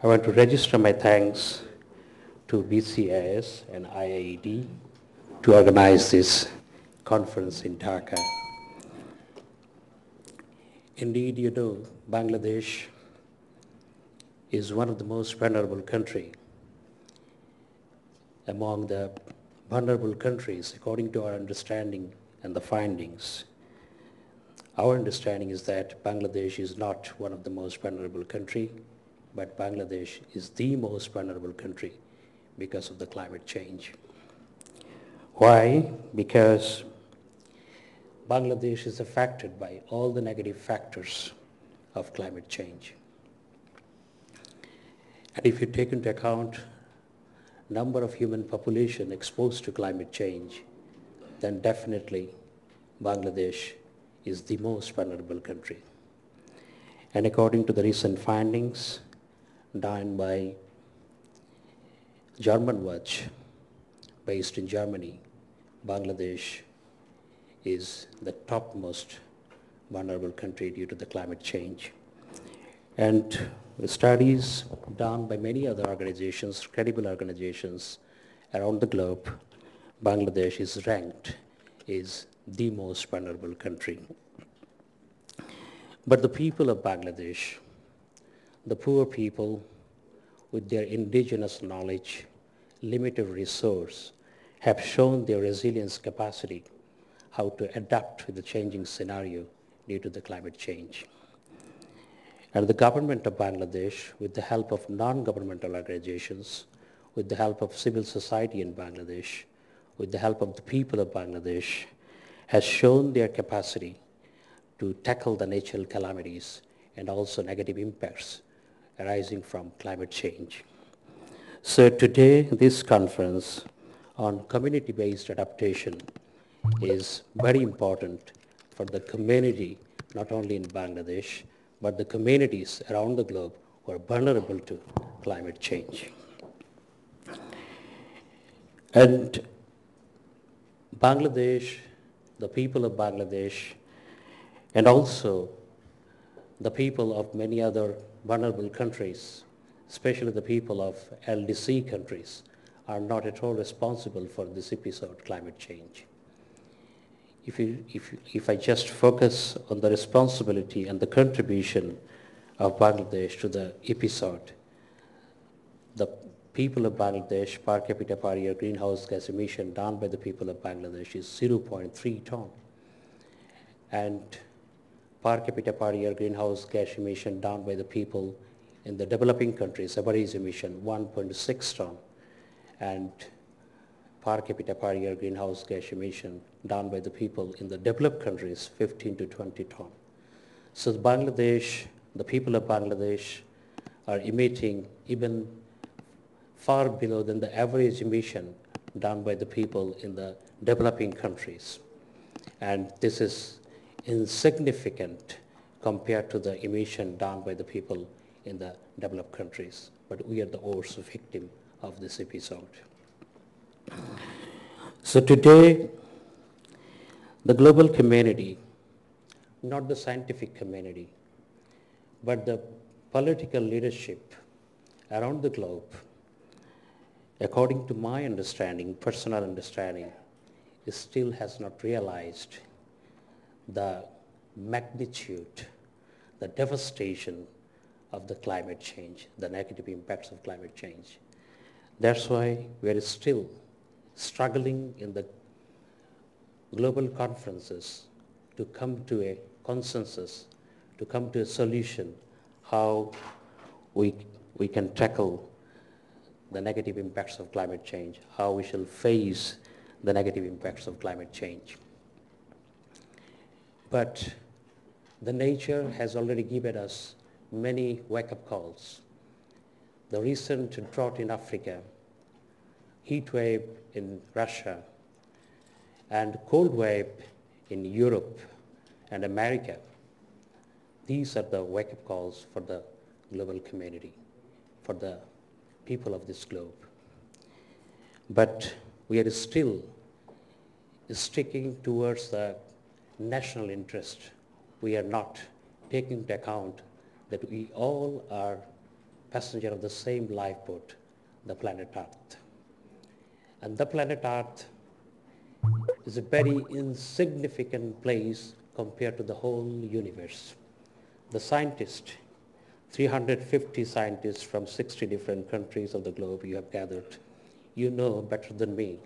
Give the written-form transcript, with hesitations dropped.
I want to register my thanks to BCIS and IIED to organize this conference in Dhaka. Indeed, you know, Bangladesh is one of the most vulnerable countries among the vulnerable countries according to our understanding and the findings. Our understanding is that Bangladesh is not one of the most vulnerable countries, but Bangladesh is the most vulnerable country because of the climate change. Why? Because Bangladesh is affected by all the negative factors of climate change. And if you take into account number of human population exposed to climate change, then definitely Bangladesh is the most vulnerable country. And according to the recent findings done by German Watch, based in Germany, Bangladesh is the topmost vulnerable country due to the climate change. And the studies done by many other organizations, credible organizations around the globe, Bangladesh is ranked as the most vulnerable country. But the people of Bangladesh, the poor people with their indigenous knowledge, limited resource, have shown their resilience capacity, how to adapt to the changing scenario due to the climate change. And the government of Bangladesh, with the help of non-governmental organizations, with the help of civil society in Bangladesh, with the help of the people of Bangladesh, has shown their capacity to tackle the natural calamities and also negative impacts arising from climate change. So today, this conference on community-based adaptation is very important for the community, not only in Bangladesh, but the communities around the globe who are vulnerable to climate change. And Bangladesh, the people of Bangladesh, and also the people of many other vulnerable countries, especially the people of LDC countries, are not at all responsible for this episode, climate change. If I just focus on the responsibility and the contribution of Bangladesh to the episode, the people of Bangladesh per capita per year greenhouse gas emission done by the people of Bangladesh is 0.3 ton. And per capita per year greenhouse gas emission done by the people in the developing countries, average emission 1.6 ton. And per capita per year greenhouse gas emission done by the people in the developed countries, 15 to 20 ton. So Bangladesh, the people of Bangladesh are emitting even far below than the average emission done by the people in the developing countries. And this is insignificant compared to the emission done by the people in the developed countries. But we are the worst victim of this episode. So today, the global community, not the scientific community, but the political leadership around the globe, according to my understanding, personal understanding, still has not realized the magnitude, the devastation of the climate change, the negative impacts of climate change. That's why we are still struggling in the global conferences to come to a consensus, to come to a solution how we can tackle the negative impacts of climate change, how we shall face the negative impacts of climate change. But the nature has already given us many wake-up calls. The recent drought in Africa, heat wave in Russia, and cold wave in Europe and America. These are the wake-up calls for the global community, for the people of this globe. But we are still sticking towards the national interest. We are not taking into account that we all are passenger of the same lifeboat, the planet Earth. And the planet Earth is a very insignificant place compared to the whole universe. The scientists, 350 scientists from 60 different countries of the globe you have gathered, you know better than me